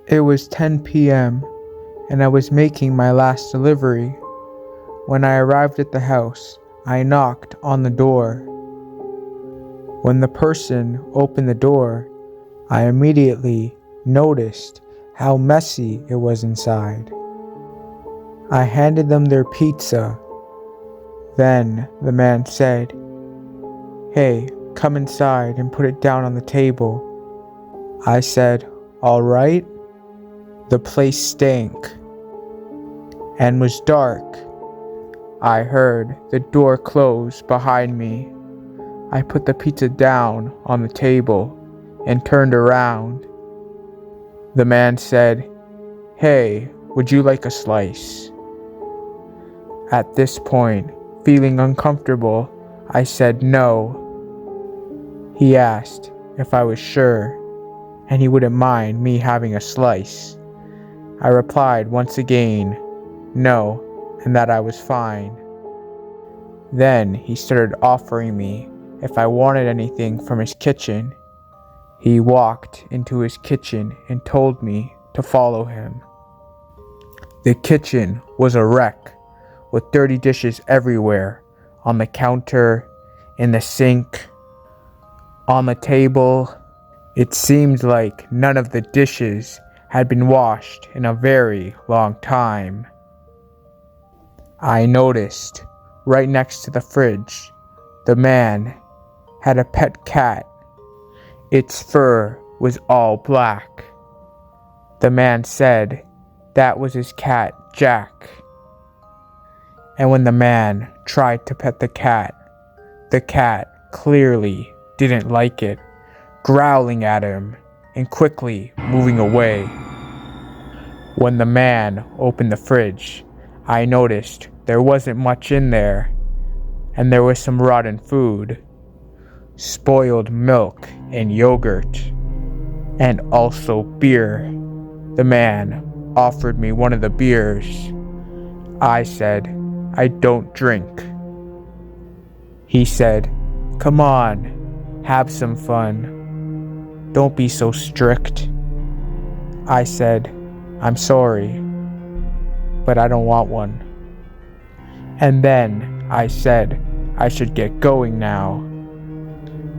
It was 10 p.m. and I was making my last delivery. When I arrived at the house, I knocked on the door. When the person opened the door, I immediately noticed how messy it was inside. I handed them their pizza. Then the man said, "Hey, come inside and put it down on the table." I said, "All right." The place stank and was dark. I heard the door close behind me. I put the pizza down on the table and turned around. The man said, "Hey, would you like a slice?" At this point, feeling uncomfortable, I said no. He asked if I was sure, and he wouldn't mind me having a slice. I replied once again, no, and that I was fine. Then he started offering me if I wanted anything from his kitchen. He walked into his kitchen and told me to follow him. The kitchen was a wreck, with dirty dishes everywhere, on the counter, in the sink, on the table. It seemed like none of the dishes had been washed in a very long time. I noticed, right next to the fridge, the man had a pet cat. Its fur was all black. The man said that was his cat, Jack. And when the man tried to pet the cat clearly didn't like it, growling at him and quickly moving away. When the man opened the fridge, I noticed there wasn't much in there, and there was some rotten food, spoiled milk and yogurt, and also beer. The man offered me one of the beers. I said, "I don't drink." He said, "Come on, have some fun. Don't be so strict." I said, "I'm sorry, but I don't want one." And then I said I should get going now.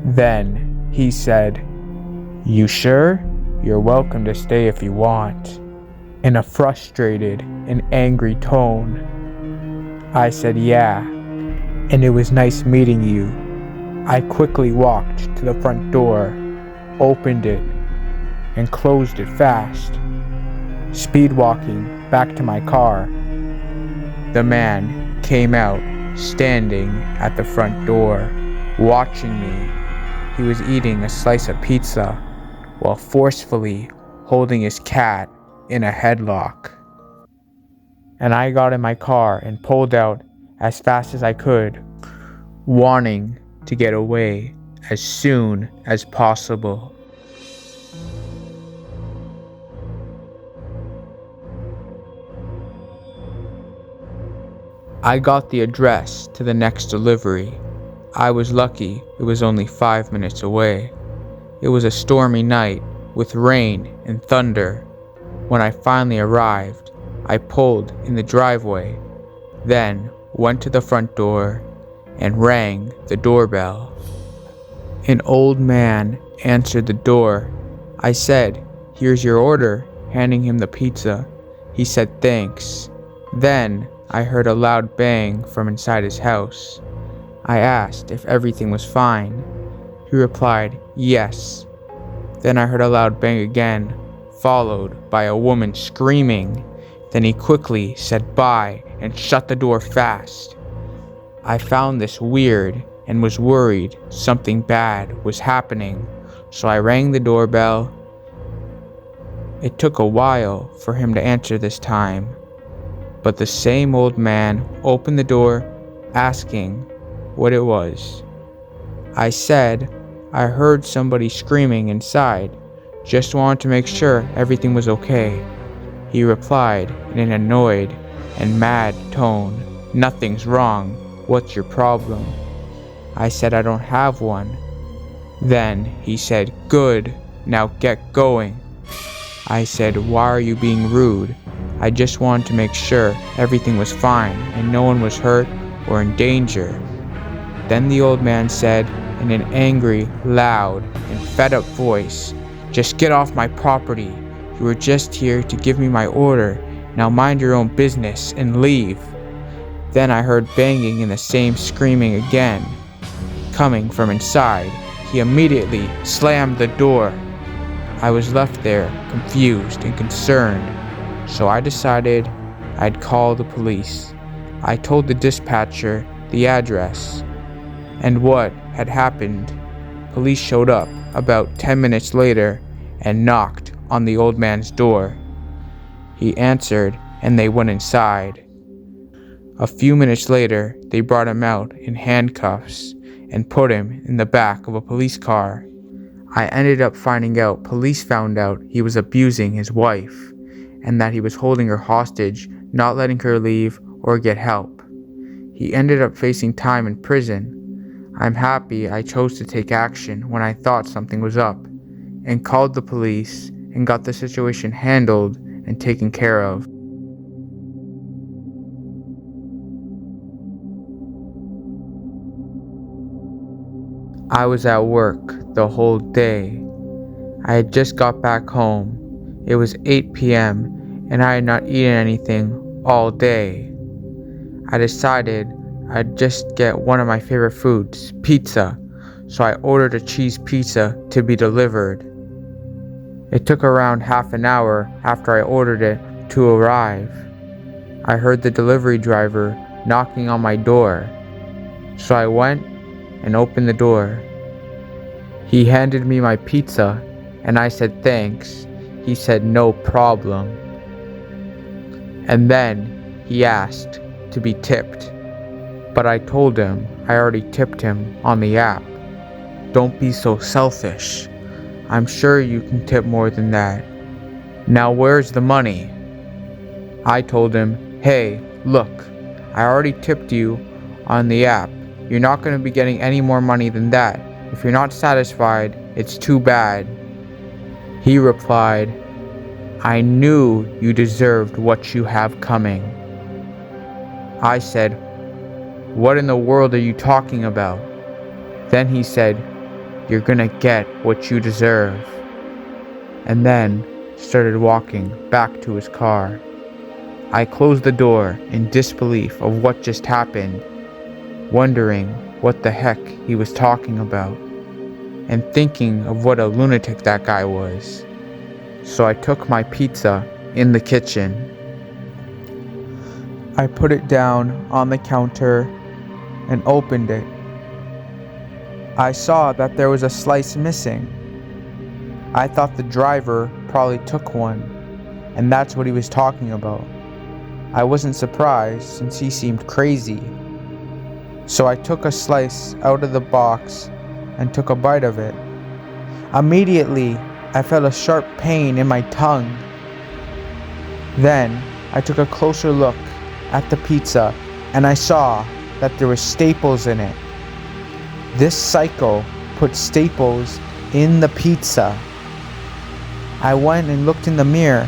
Then he said, "You sure? You're welcome to stay if you want," in a frustrated and angry tone. I said, "Yeah, and it was nice meeting you." I quickly walked to the front door, opened it, and closed it fast, speed walking back to my car. The man came out, standing at the front door, watching me. He was eating a slice of pizza while forcefully holding his cat in a headlock. And I got in my car and pulled out as fast as I could, wanting to get away as soon as possible. I got the address to the next delivery. I was lucky it was only 5 minutes away. It was a stormy night with rain and thunder. When I finally arrived, I pulled in the driveway, then went to the front door and rang the doorbell. An old man answered the door. I said, "Here's your order," handing him the pizza. He said thanks. Then I heard a loud bang from inside his house. I asked if everything was fine. He replied, "Yes." Then I heard a loud bang again, followed by a woman screaming. Then he quickly said bye and shut the door fast. I found this weird and was worried something bad was happening, so I rang the doorbell. It took a while for him to answer this time, but the same old man opened the door, asking what it was. I said I heard somebody screaming inside, just wanted to make sure everything was okay. He replied in an annoyed and mad tone, "Nothing's wrong. What's your problem?" I said I don't have one. Then he said, "Good, now get going." I said, "Why are you being rude? I just wanted to make sure everything was fine and no one was hurt or in danger." Then the old man said in an angry, loud, and fed up voice, "Just get off my property. You were just here to give me my order. Now mind your own business and leave." Then I heard banging and the same screaming again, coming from inside. He immediately slammed the door. I was left there, confused and concerned, so I decided I'd call the police. I told the dispatcher the address and what had happened. Police showed up about 10 minutes later and knocked on the old man's door. He answered and they went inside. A few minutes later, they brought him out in handcuffs and put him in the back of a police car. I ended up finding out police found out he was abusing his wife and that he was holding her hostage, not letting her leave or get help. He ended up facing time in prison. I'm happy I chose to take action when I thought something was up and called the police and got the situation handled and taken care of. I was at work the whole day. I had just got back home. It was 8 p.m. and I had not eaten anything all day. I decided I'd just get one of my favorite foods, pizza, so I ordered a cheese pizza to be delivered. It took around half an hour after I ordered it to arrive. I heard the delivery driver knocking on my door, so I went and opened the door. He handed me my pizza and I said thanks. He said no problem. And then he asked to be tipped, but I told him I already tipped him on the app. Don't be so selfish. I'm sure you can tip more than that. Now where's the money? I told him, hey, look, I already tipped you on the app. You're not going to be getting any more money than that. If you're not satisfied, it's too bad. He replied, I knew you deserved what you have coming. I said, what in the world are you talking about? Then he said, you're gonna get what you deserve. And then started walking back to his car. I closed the door in disbelief of what just happened, wondering what the heck he was talking about, and thinking of what a lunatic that guy was. So I took my pizza in the kitchen. I put it down on the counter and opened it. I saw that there was a slice missing. I thought the driver probably took one, and that's what he was talking about. I wasn't surprised since he seemed crazy. So I took a slice out of the box and took a bite of it. Immediately, I felt a sharp pain in my tongue. Then I took a closer look at the pizza and I saw that there were staples in it. This psycho put staples in the pizza. I went and looked in the mirror,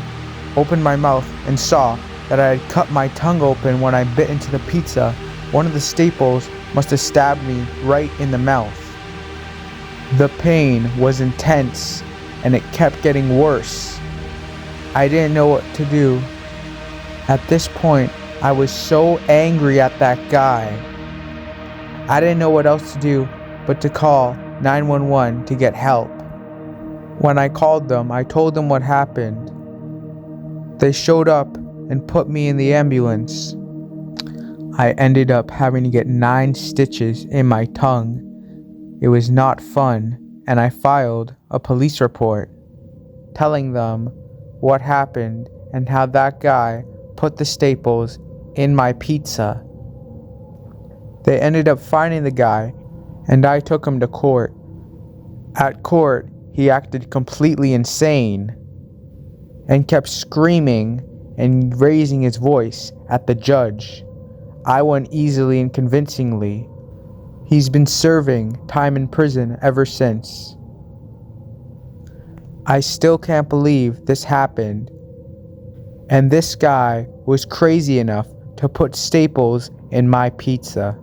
opened my mouth, and saw that I had cut my tongue open when I bit into the pizza. One of the staples must have stabbed me right in the mouth. The pain was intense and it kept getting worse. I didn't know what to do. At this point, I was so angry at that guy. I didn't know what else to do but to call 911 to get help. When I called them, I told them what happened. They showed up and put me in the ambulance. I ended up having to get 9 stitches in my tongue. It was not fun, and I filed a police report telling them what happened and how that guy put the staples in my pizza. They ended up finding the guy, and I took him to court. At court, he acted completely insane and kept screaming and raising his voice at the judge. I won easily and convincingly. He's been serving time in prison ever since. I still can't believe this happened. And this guy was crazy enough to put staples in my pizza.